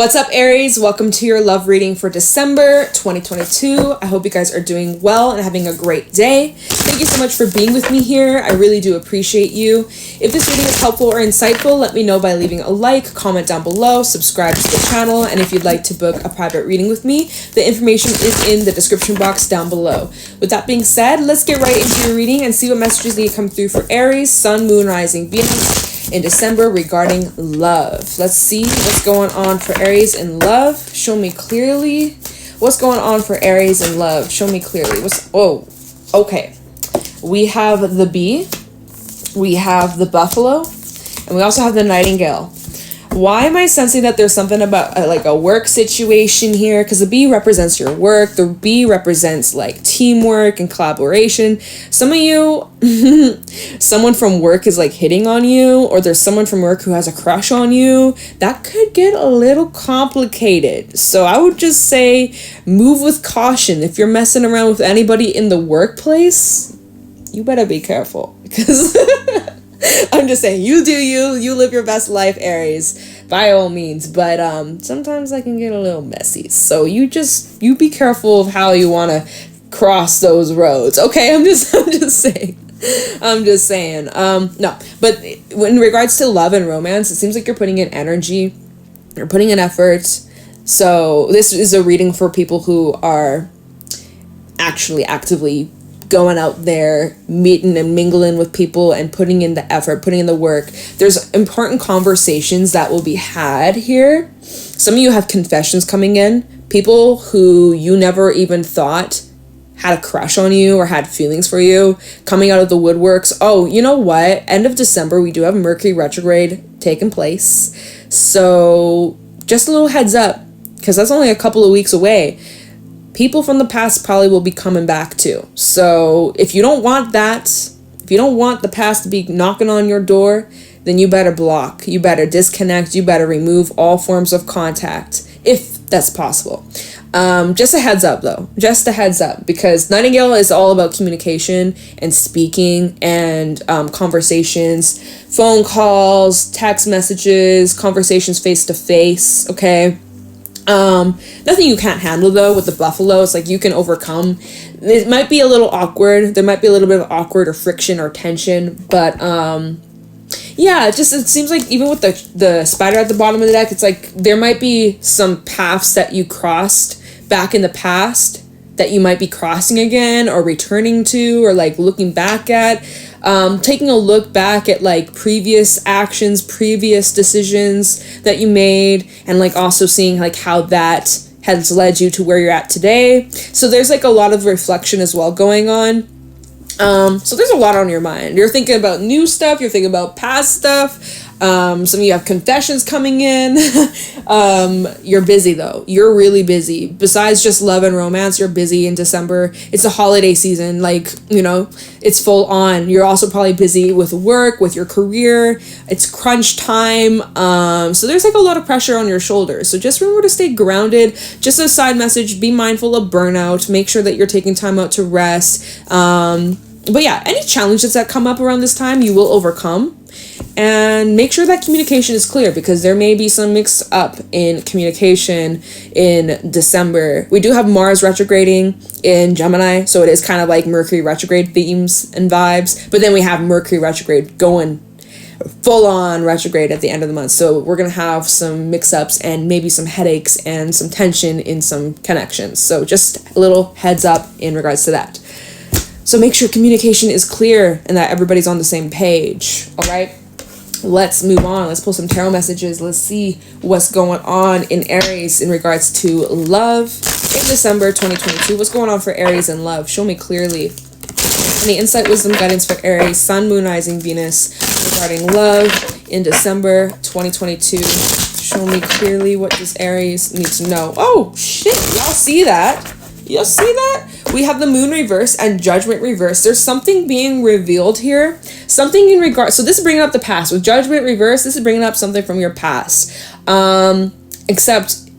What's up, Aries? Welcome to your love reading for December 2022. I hope you guys are doing well and having a great day. Thank you so much for being with me here. I really do appreciate you. If this reading is helpful or insightful, let me know by leaving a like, comment down below, subscribe to the channel, and if you'd like to book a private reading with me, the information is in the description box down below. With that being said, let's get right into your reading and see what messages need to come through for Aries, Sun, Moon, Rising, Venus in December regarding love. Let's see what's going on for Aries in love. Show me clearly. What's going on for Aries in love? Show me clearly. Okay. We have the bee, we have the buffalo, and we also have the nightingale. Why am I sensing that there's something about like a work situation here? Because the bee represents your work. The bee represents like teamwork and collaboration. Some of you, someone from work is like hitting on you, or there's someone from work who has a crush on you. That could get a little complicated. So I would just say move with caution. If you're messing around with anybody in the workplace, you better be careful, because I'm just saying, you do you live your best life, Aries, by all means, but sometimes I can get a little messy, so you be careful of how you want to cross those roads, okay? I'm just saying, no, but in regards to love and romance, it seems like you're putting in energy, you're putting in effort, so this is a reading for people who are actually actively going out there, meeting and mingling with people and putting in the effort, putting in the work. There's important conversations that will be had here. Some of you have confessions coming in. People who you never even thought had a crush on you or had feelings for you coming out of the woodworks. Oh, you know what? End of December, we do have Mercury retrograde taking place. So just a little heads up, because that's only a couple of weeks away. People from the past probably will be coming back too. So if you don't want that, if you don't want the past to be knocking on your door, then you better block, you better disconnect, you better remove all forms of contact, if that's possible. Just a heads up though, just a heads up, because Nightingale is all about communication and speaking and conversations, phone calls, text messages, conversations face to face, okay? Nothing you can't handle though with the buffalo. It's like you can overcome. It might be a little awkward. There might be a little bit of awkward or friction or tension, but yeah, it seems like even with the spider at the bottom of the deck, it's like there might be some paths that you crossed back in the past that you might be crossing again or returning to, or like looking back at. Taking a look back at like previous actions, previous decisions that you made, and like also seeing like how that has led you to where you're at today. So there's like a lot of reflection as well going on. So there's a lot on your mind. You're thinking about new stuff, you're thinking about past stuff. Some of you have confessions coming in. You're busy though. You're really busy. Besides just love and romance, you're busy in December. It's a holiday season. Like, you know, it's full on. You're also probably busy with work, with your career. It's crunch time. So there's like a lot of pressure on your shoulders. So just remember to stay grounded. Just a side message, be mindful of burnout. Make sure that you're taking time out to rest. But yeah, any challenges that come up around this time, you will overcome. And make sure that communication is clear, because there may be some mix up in communication in December. We do have Mars retrograding in Gemini, so it is kind of like Mercury retrograde themes and vibes. But then we have Mercury retrograde going full on retrograde at the end of the month. So we're going to have some mix ups and maybe some headaches and some tension in some connections. So just a little heads up in regards to that. So make sure communication is clear and that everybody's on the same page. All right, let's move on. Let's pull some tarot messages. Let's see what's going on in Aries in regards to love in December 2022. What's going on for Aries in love? Show me clearly. Any insight, wisdom, guidance for Aries, Sun, Moon, Rising, Venus regarding love in December 2022. Show me clearly, what does Aries need to know? Oh, shit. Y'all see that? Y'all see that? We have the moon reverse and judgment reverse. There's something being revealed here. Something in regard. So this is bringing up the past. With judgment reverse, this is bringing up something from your past. Except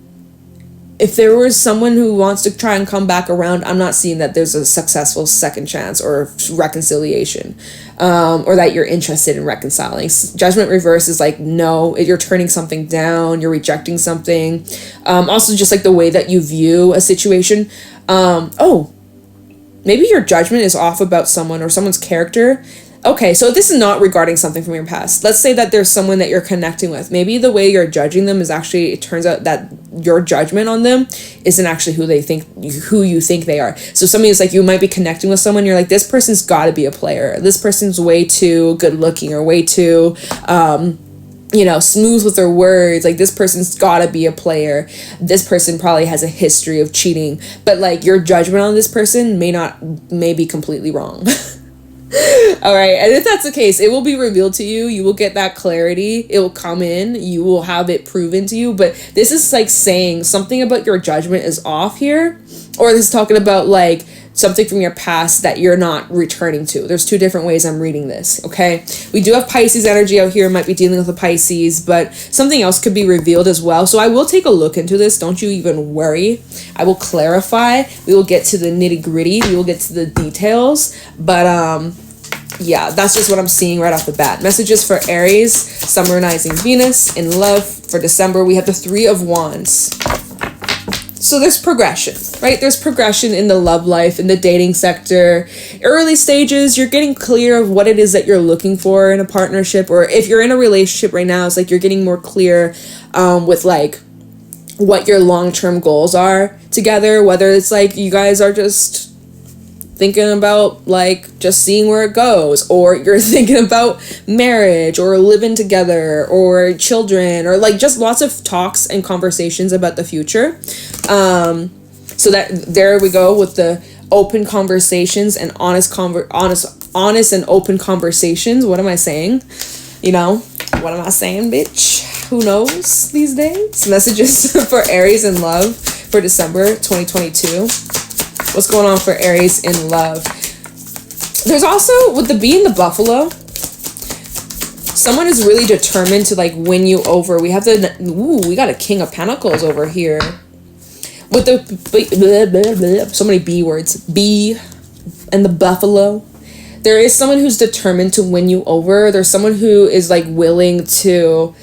if there was someone who wants to try and come back around, I'm not seeing that there's a successful second chance or reconciliation, or that you're interested in reconciling. Judgment reverse is like, no, you're turning something down, you're rejecting something. Also just like the way that you view a situation. Maybe your judgment is off about someone or someone's character. Okay, so this is not regarding something from your past. Let's say that there's someone that you're connecting with. Maybe the way you're judging them is actually, it turns out that your judgment on them isn't actually who you think they are. So somebody is like, you might be connecting with someone, you're like, this person's got to be a player. This person's way too good looking, or way too smooth with their words. Like, this person's gotta be a player. This person probably has a history of cheating. But like, your judgment on this person may be completely wrong. All right, and if that's the case, it will be revealed to you. You will get that clarity. It will come in. You will have it proven to you. But this is like saying something about your judgment is off here, or this is talking about like something from your past that you're not returning to. There's two different ways I'm reading this, okay? We do have Pisces energy out here. Might be dealing with a Pisces, but something else could be revealed as well. So I will take a look into this. Don't you even worry. I will clarify. We will get to the nitty-gritty. We will get to the details. But yeah, that's just what I'm seeing right off the bat. Messages for Aries, summarizing Venus, in love for December. We have the Three of Wands. So there's progression, right? There's progression in the love life, in the dating sector. Early stages, you're getting clear of what it is that you're looking for in a partnership, or if you're in a relationship right now, it's like you're getting more clear with like what your long-term goals are together, whether it's like you guys are just thinking about like just seeing where it goes, or you're thinking about marriage or living together or children, or like just lots of talks and conversations about the future. So that there we go with the open conversations and honest and open conversations. What am I saying? What am I saying, bitch? Who knows these days? Messages for Aries in love for December 2022. What's going on for Aries in love? There's also, with the bee and the buffalo, someone is really determined to like win you over. We have we got a King of Pentacles over here. With the, so many B words. Bee and the buffalo. There is someone who's determined to win you over. There's someone who is like willing to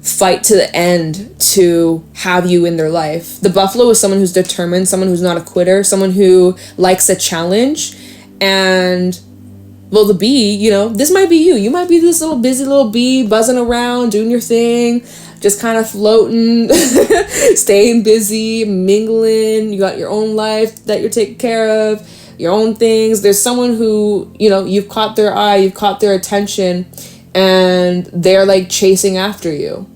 fight to the end to have you in their life. The buffalo is someone who's determined, someone who's not a quitter, someone who likes a challenge. And well, the bee, this might be you. You might be this little busy little bee buzzing around, doing your thing, just kind of floating, staying busy, mingling. You got your own life that you're taking care of, your own things. There's someone who, you've caught their eye, you've caught their attention, and they're like chasing after you.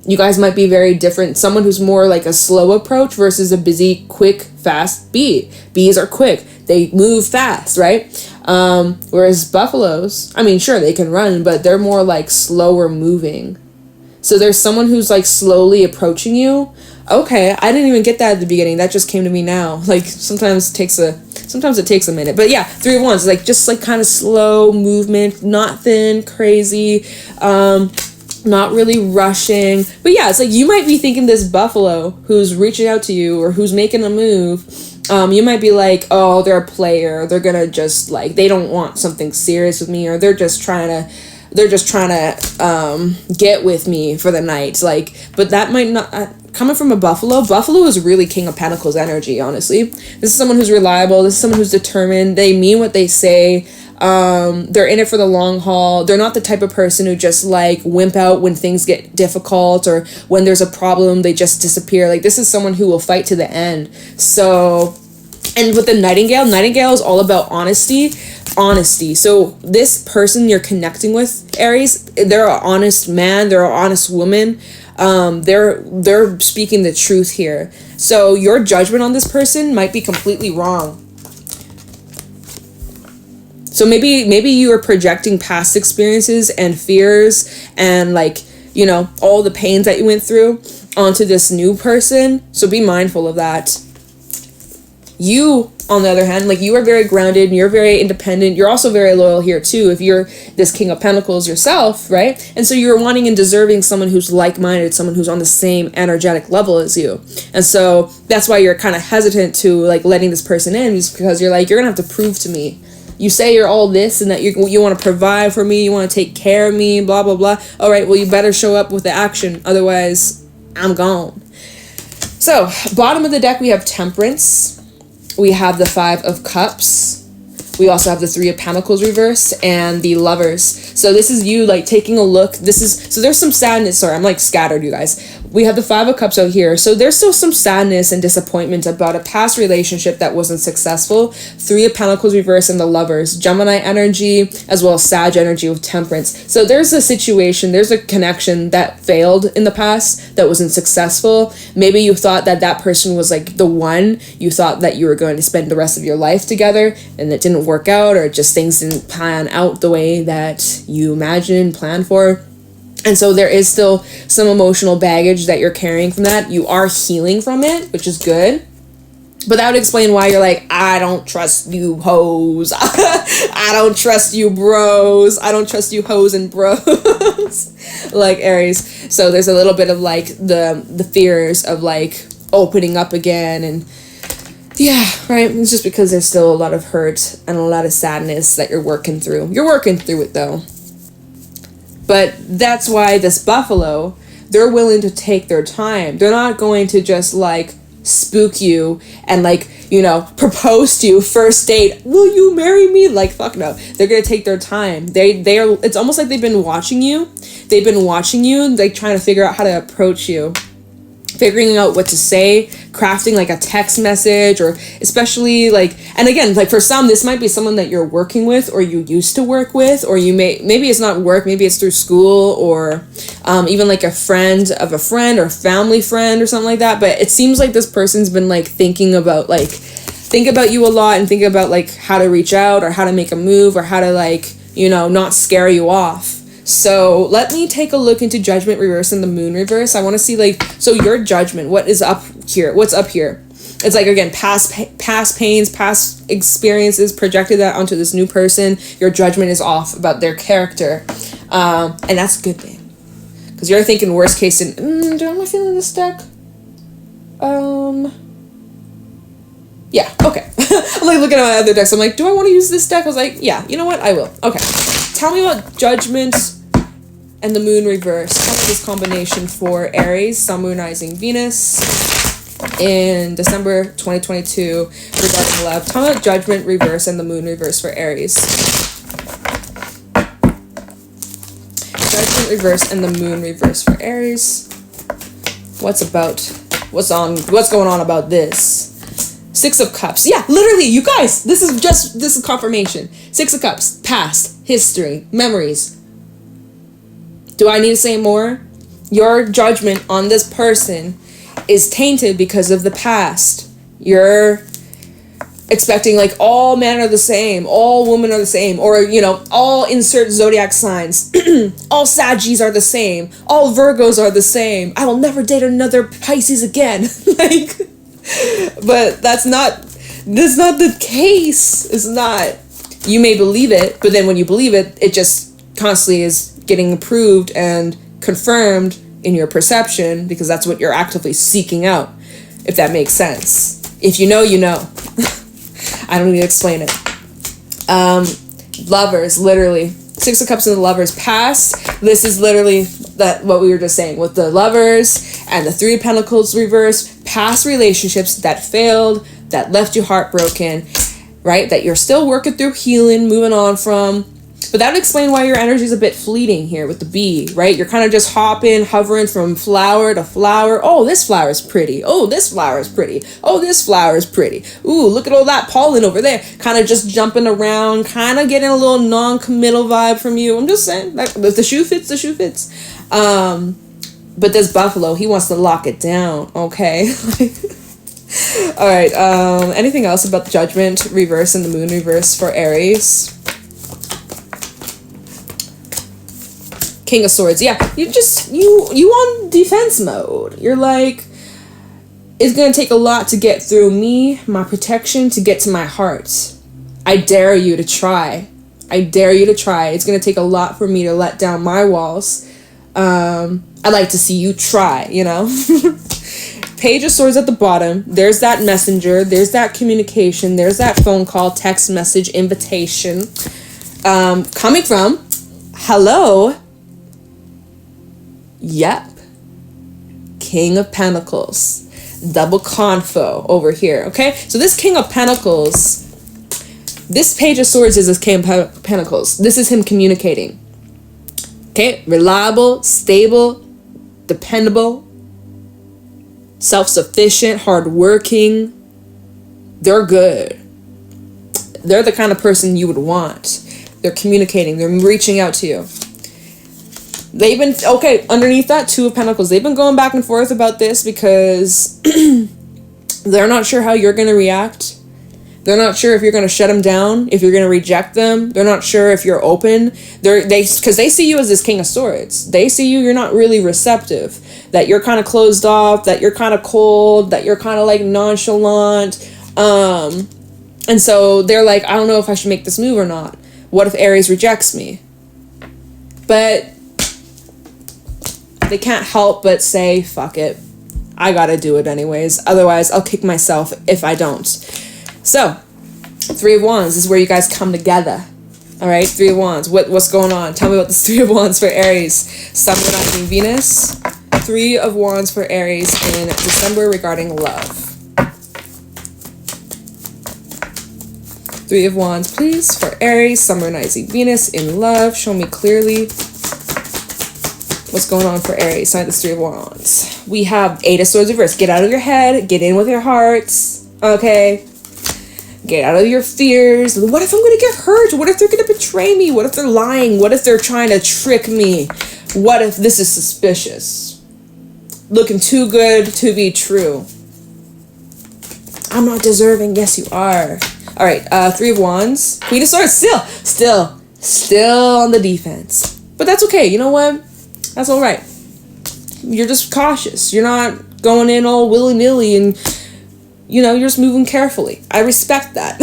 You guys might be very different. Someone who's more like a slow approach versus a busy, quick, fast bee. Bees are quick. They move fast, right? Whereas buffaloes, I mean, sure, they can run, but they're more like slower moving. So there's someone who's like slowly approaching you. Okay, I didn't even get that at the beginning. That just came to me now. Like sometimes it takes a minute. But yeah, Three of Wands, like just like kind of slow movement, not thin, crazy, not really rushing. But yeah, it's like you might be thinking this buffalo who's reaching out to you or who's making a move. You might be like, oh, they're a player. They're gonna just like, they don't want something serious with me, or they're just trying to get with me for the night. Like, but that might not, coming from a buffalo is really King of Pentacles energy, honestly. This is someone who's reliable. This is someone who's determined. They mean what they say. They're in it for the long haul. They're not the type of person who just like wimp out when things get difficult, or when there's a problem, they just disappear. Like, this is someone who will fight to the end. So, and with the Nightingale is all about honesty. So this person you're connecting with, Aries, they're an honest man, they're an honest woman. They're speaking the truth here. So your judgment on this person might be completely wrong. So maybe you are projecting past experiences and fears and like, all the pains that you went through onto this new person. So be mindful of that. You on the other hand, like, you are very grounded and you're very independent. You're also very loyal here too, if you're this King of Pentacles yourself, right? And so you're wanting and deserving someone who's like-minded, someone who's on the same energetic level as you. And so that's why you're kind of hesitant to, like, letting this person in, is because you're like, you're gonna have to prove to me. You say you're all this and that you want to provide for me, you want to take care of me, blah, blah, blah. All right, well, you better show up with the action. Otherwise, I'm gone. So, bottom of the deck, we have Temperance. We have the 5 of Cups. We also have the 3 of Pentacles reversed and the Lovers. So this is you, like, taking a look. So there's some sadness. Sorry, I'm, like, scattered, you guys. We have the 5 of Cups out here. So there's still some sadness and disappointment about a past relationship that wasn't successful. 3 of Pentacles reversed and the Lovers. Gemini energy as well as Sag energy with Temperance. So there's a situation, there's a connection that failed in the past that wasn't successful. Maybe you thought that that person was, like, the one. You thought that you were going to spend the rest of your life together, and it didn't work out, or just things didn't plan out the way that you imagined, planned for. And so there is still some emotional baggage that you're carrying from that. You are healing from it, which is good. But that would explain why you're like, I don't trust you hoes. I don't trust you bros. I don't trust you hoes and bros. Like, Aries. So there's a little bit of, like, the fears of, like, opening up again. And yeah, right. It's just because there's still a lot of hurt and a lot of sadness that you're working through. You're working through it, though. But that's why this Buffalo, they're willing to take their time. They're not going to just, like, spook you and, like, you know, propose to you first date. Will you marry me? Like, fuck no. They're gonna take their time. They are. It's almost like they've been watching you. They've been watching you, like, trying to figure out how to approach you, figuring out what to say, crafting, like, a text message, or especially, like, and again, like, for some, this might be someone that you're working with, or you used to work with, or maybe it's not work, maybe it's through school, or even, like, a friend of a friend, or family friend, or something like that. But it seems like this person's been, like, think about you a lot, and think about, like, how to reach out, or how to make a move, or how to, like, you know, not scare you off. So let me take a look into Judgment reverse and the Moon reverse. I want to see, like, so your judgment, what is up here? What's up here? It's like, again, past pains, past experiences, projected that onto this new person. Your judgment is off about their character. And that's a good thing. Because you're thinking worst case in, am I feeling this deck? Yeah, okay. I'm, like, looking at my other decks. I'm like, do I want to use this deck? I was like, yeah, you know what? I will. Okay. Tell me about Judgment and the Moon reverse. Tell me this combination for Aries, Sun, Moon, Rising, Venus in December 2022 regarding love. Tell me about Judgment reverse and the Moon reverse for Aries. Judgment reverse and the Moon reverse for Aries. What's going on about this? 6 of Cups. Yeah, literally, you guys, this is confirmation. 6 of Cups, past, history, memories. Do I need to say more? Your judgment on this person is tainted because of the past. You're expecting, like, all men are the same, all women are the same, or, you know, all insert zodiac signs. All Saggies are the same, all Virgos are the same. I will never date another Pisces again. Like, but that's not the case. It's not. You may believe it, but then when you believe it, it just constantly is getting approved and confirmed in your perception, because that's what you're actively seeking out, if that makes sense. If you know, you know. I don't need to explain it. Lovers, literally. 6 of Cups and the Lovers past. This is literally what we were just saying with the Lovers and the 3 of Pentacles reverse. Past relationships that failed, that left you heartbroken, right? That you're still working through healing, moving on from. But that would explain why your energy is a bit fleeting here with the bee, right? You're kind of just hovering from flower to flower. Oh, this flower is pretty. Oh, this flower is pretty. Oh, this flower is pretty. Ooh, look at all that pollen over there. Kind of just jumping around, kind of getting a little non-committal vibe from you. I'm just saying, like, if the shoe fits, the shoe fits. But this Buffalo, he wants to lock it down, okay? All right, anything else about the Judgment reverse and the Moon reverse for Aries? King of Swords. Yeah, you on defense mode. You're like, It's going to take a lot to get through me, my protection, to get to my heart. I dare you to try. I dare you to try. It's going to take a lot for me to let down my walls. I'd like to see you try, you know? Page of Swords at the bottom. There's that messenger. There's that communication. There's that phone call, text message, invitation. Coming from, hello. Yep. King of Pentacles. Double confo over here, okay? So this King of Pentacles, this Page of Swords is his King of Pentacles. This is him communicating. Okay? Reliable, stable, dependable, self-sufficient, hardworking. They're good. They're the kind of person you would want. They're communicating. They're reaching out to you. They've been, okay, underneath that, Two of Pentacles, they've been going back and forth about this because they're not sure how you're going to react. They're not sure if you're going to shut them down, if you're going to reject them. They're not sure if you're open. Because they see you as this King of Swords. They see you're not really receptive, that you're kind of closed off, that you're kind of cold, that you're kind of like nonchalant. And so they're like, I don't know if I should make this move or not. What if Aries rejects me? But they can't help but say, fuck it. I gotta do it anyways. Otherwise, I'll kick myself if I don't. So, Three of Wands is where you guys come together. All right, Three of Wands. What's going on? Tell me about this Three of Wands for Aries. Sun, Moon, Rising, Venus. Three of Wands for Aries in December regarding love. Three of Wands, please, for Aries, Sun, Moon, Rising, Venus in love. Show me clearly what's going on for Aries. Sign this Three of Wands. We have Eight of Swords reversed. Get out of your head. Get in with your hearts. Okay? Get out of your fears. What if I'm going to get hurt? What if they're going to betray me? What if they're lying? What if they're trying to trick me? What if this is suspicious? Looking too good to be true. I'm not deserving. Yes, you are. All right. Three of Wands. Queen of Swords. Still on the defense. But that's okay. You know what? That's all right. You're just cautious. You're not going in all willy-nilly and, you know, you're just moving carefully. I respect that.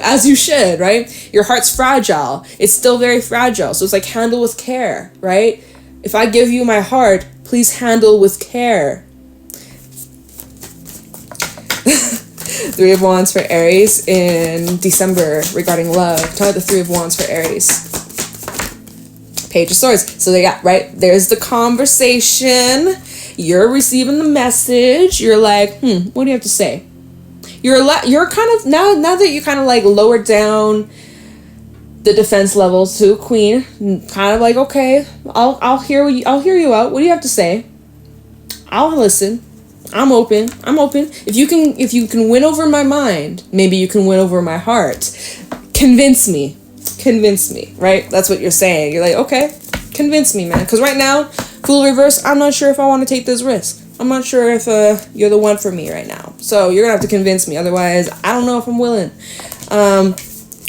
As you should, right? Your heart's fragile. It's still very fragile. So it's like handle with care, right? If I give you my heart, please handle with care. Three of Wands for Aries in December regarding love. Tell me the Three of Wands for Aries. Page of Swords. So they got, right, there's the conversation. You're receiving the message. You're like, what do you have to say? You're kind of, now that you kind of like lowered down the defense levels to a queen, kind of like, okay, I'll hear you out. What do you have to say? I'll listen. I'm open. If you can win over my mind, maybe you can win over my heart. Convince me, right? That's what you're saying. You're like, okay, convince me, man. Because right now, Fool reverse, I'm not sure if I want to take this risk. I'm not sure if you're the one for me right now. So you're going to have to convince me. Otherwise, I don't know if I'm willing.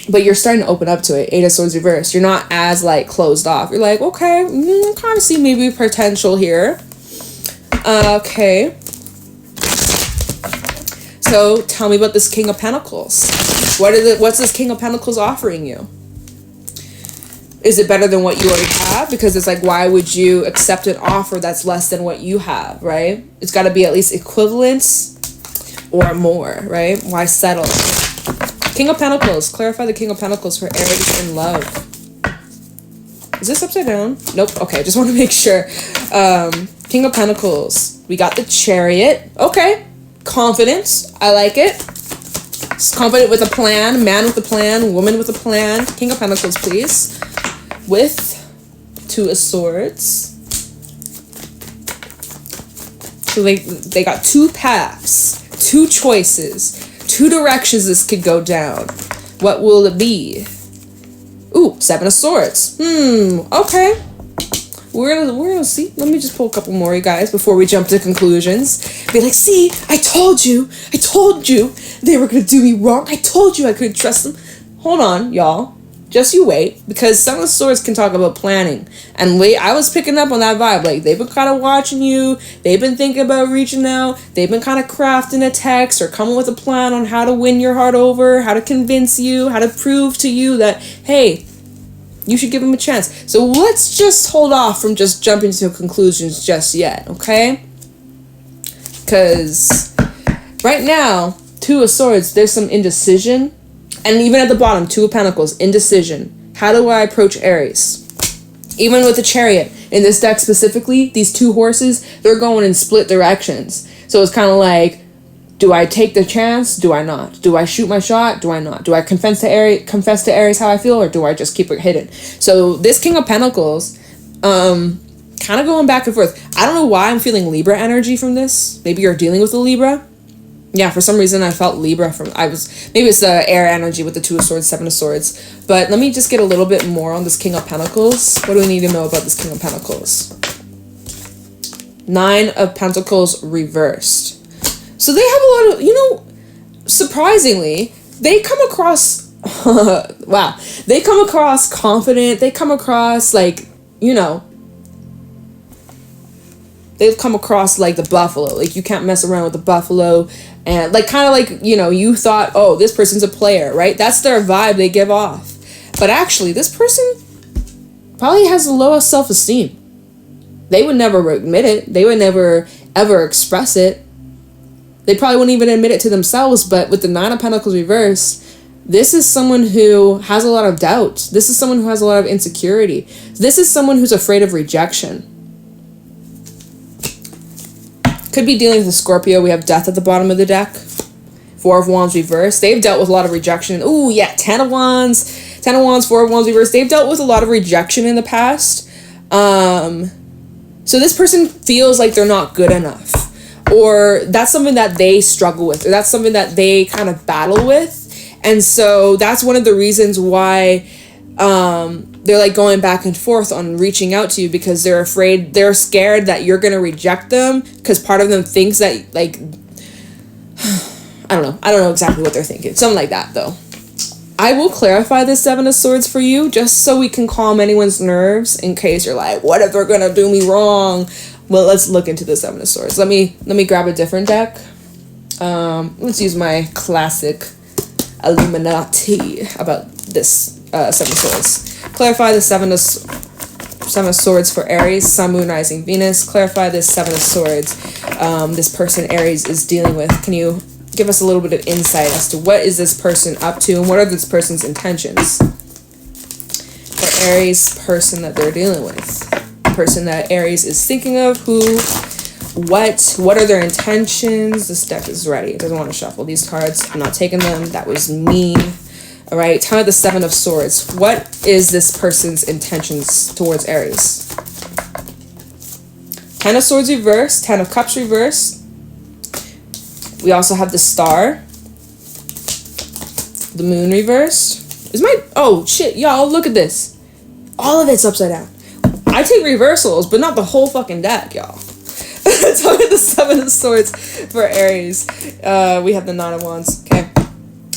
But you're starting to open up to it. Eight of Swords reverse. You're not as like closed off. You're like, okay, kind of see maybe potential here. Okay. So tell me about this King of Pentacles. What's this King of Pentacles offering you? Is it better than what you already have? Because it's like, why would you accept an offer that's less than what you have, right? It's got to be at least equivalence or more, right? Why settle? King of Pentacles. Clarify the King of Pentacles for Aries in love. Is this upside down? Nope. Okay, just want to make sure. King of Pentacles. We got the Chariot. Okay. Confidence. I like it. Confident with a plan. Man with a plan. Woman with a plan. King of Pentacles, please. With Two of Swords. So they got two paths, two choices, two directions this could go down. What will it be? Ooh, Seven of Swords. Okay. We're gonna see. Let me just pull a couple more, you guys, before we jump to conclusions. Be like, see, I told you they were gonna do me wrong. I told you I couldn't trust them. Hold on, y'all. Just you wait, because Seven of Swords can talk about planning. And wait, I was picking up on that vibe. Like, they've been kind of watching you. They've been thinking about reaching out. They've been kind of crafting a text or coming with a plan on how to win your heart over, how to convince you, how to prove to you that, hey, you should give them a chance. So let's just hold off from just jumping to conclusions just yet, okay? Because right now, Two of Swords, there's some indecision. And even at the bottom, Two of Pentacles, indecision. How do I approach Aries? Even with the Chariot, in this deck specifically, these two horses, they're going in split directions. So it's kind of like, do I take the chance? Do I not? Do I shoot my shot? Do I not? Do I confess to Aries how I feel, or do I just keep it hidden? So this King of Pentacles, kind of going back and forth. I don't know why I'm feeling Libra energy from this. Maybe you're dealing with a Libra. Yeah, for some reason I felt Libra maybe it's the air energy with the Two of Swords, Seven of Swords. But let me just get a little bit more on this King of Pentacles. What do we need to know about this King of Pentacles? Nine of Pentacles reversed. So they have a lot of, surprisingly, they come across, wow, they come across confident, they come across like, they've come across like the buffalo. Like, you can't mess around with the buffalo. And like, kind of like, you thought, oh, this person's a player, right? That's their vibe they give off. But actually, this person probably has the lowest self-esteem. They would never admit it. They would never, ever express it. They probably wouldn't even admit it to themselves. But with the Nine of Pentacles reversed, this is someone who has a lot of doubt. This is someone who has a lot of insecurity. This is someone who's afraid of rejection. Could be dealing with a Scorpio. We have Death at the bottom of the deck. Four of Wands reversed. They've dealt with a lot of rejection. Ooh, yeah, Ten of Wands. Ten of Wands, Four of Wands reversed. They've dealt with a lot of rejection in the past. So this person feels like they're not good enough. Or that's something that they struggle with. Or that's something that they kind of battle with. And so that's one of the reasons why they're like going back and forth on reaching out to you, because they're afraid, they're scared that you're going to reject them, because part of them thinks that, like, I don't know exactly what they're thinking. Something like that, though. I will clarify this Seven of Swords for you, just so we can calm anyone's nerves, in case you're like, what if they're going to do me wrong? Well, let's look into the Seven of Swords. Let me grab a different deck. Let's use my classic Illuminati about this Seven of Swords. Clarify the Seven of Swords for Aries, Sun, Moon, Rising, Venus. Clarify this Seven of Swords this person Aries is dealing with. Can you give us a little bit of insight as to what is this person up to, and what are this person's intentions? For Aries person that they're dealing with. The person that Aries is thinking of, who, what are their intentions? This deck is ready. It doesn't want to shuffle these cards. I'm not taking them. That was mean. All right, time of the Seven of Swords. What is this person's intentions towards Aries? Ten of Swords reversed, Ten of Cups reversed. We also have the Star. The Moon reversed. Oh shit, y'all, look at this. All of it's upside down. I take reversals, but not the whole fucking deck, y'all. Time of the Seven of Swords for Aries. We have the Nine of Wands, okay.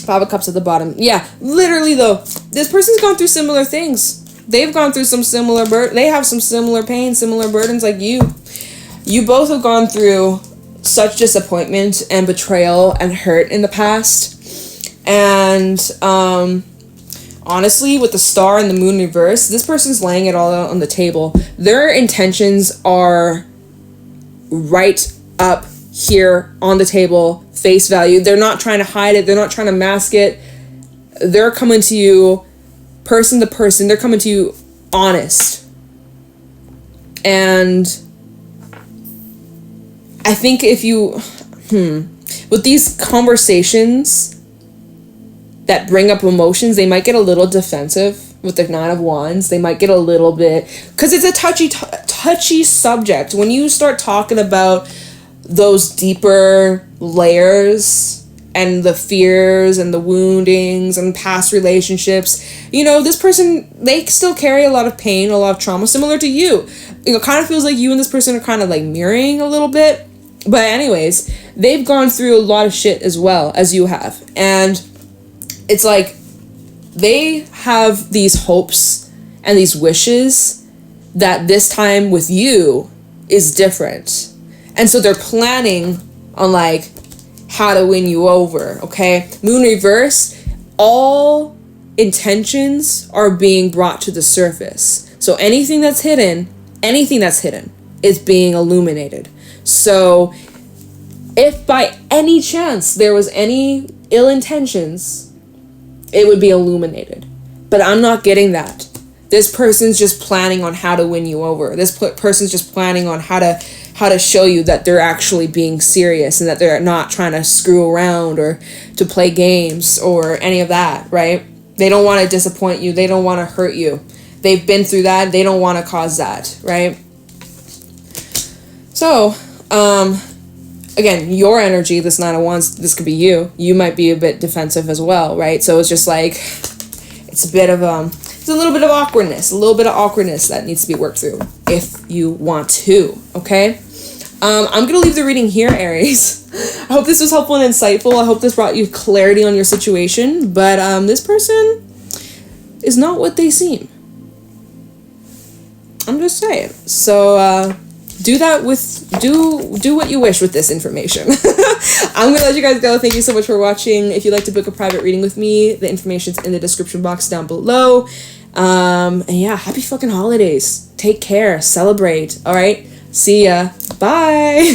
Five of Cups at the bottom. Yeah, literally though, this person's gone through similar things. They've gone through some similar they have some similar pain, similar burdens like you. You both have gone through such disappointment and betrayal and hurt in the past. And honestly, with the Star and the Moon reverse, this person's laying it all out on the table. Their intentions are right up here on the table, face value. They're not trying to hide it. They're not trying to mask it. They're coming to you person to person. They're coming to you honest. And I think if you, with these conversations that bring up emotions, they might get a little defensive with the Nine of Wands. They might get a little bit, because it's a touchy subject. When you start talking about those deeper layers and the fears and the woundings and past relationships, this person, they still carry a lot of pain, a lot of trauma, similar to you. It kind of feels like you and this person are kind of like mirroring a little bit. But anyways, they've gone through a lot of shit as well as you have. And it's like, they have these hopes and these wishes that this time with you is different. And so they're planning on like how to win you over, okay? Moon reverse, all intentions are being brought to the surface. So anything that's hidden is being illuminated. So if by any chance there was any ill intentions, it would be illuminated. But I'm not getting that. This person's just planning on how to win you over. This person's just planning on how to show you that they're actually being serious and that they're not trying to screw around or to play games or any of that, right? They don't want to disappoint you. They don't want to hurt you. They've been through that. They don't want to cause that, right? So, again, your energy, this 9 of Wands, this could be you. You might be a bit defensive as well, right? So it's just like, it's a bit of, it's a little bit of awkwardness that needs to be worked through if you want to, okay? I'm going to leave the reading here, Aries. I hope this was helpful and insightful. I hope this brought you clarity on your situation, but this person is not what they seem. I'm just saying. So, do what you wish with this information. I'm gonna let you guys go. Thank you so much for watching. If you'd like to book a private reading with me, the information's in the description box down below. And yeah, happy fucking holidays. Take care. Celebrate. All right. See ya. Bye.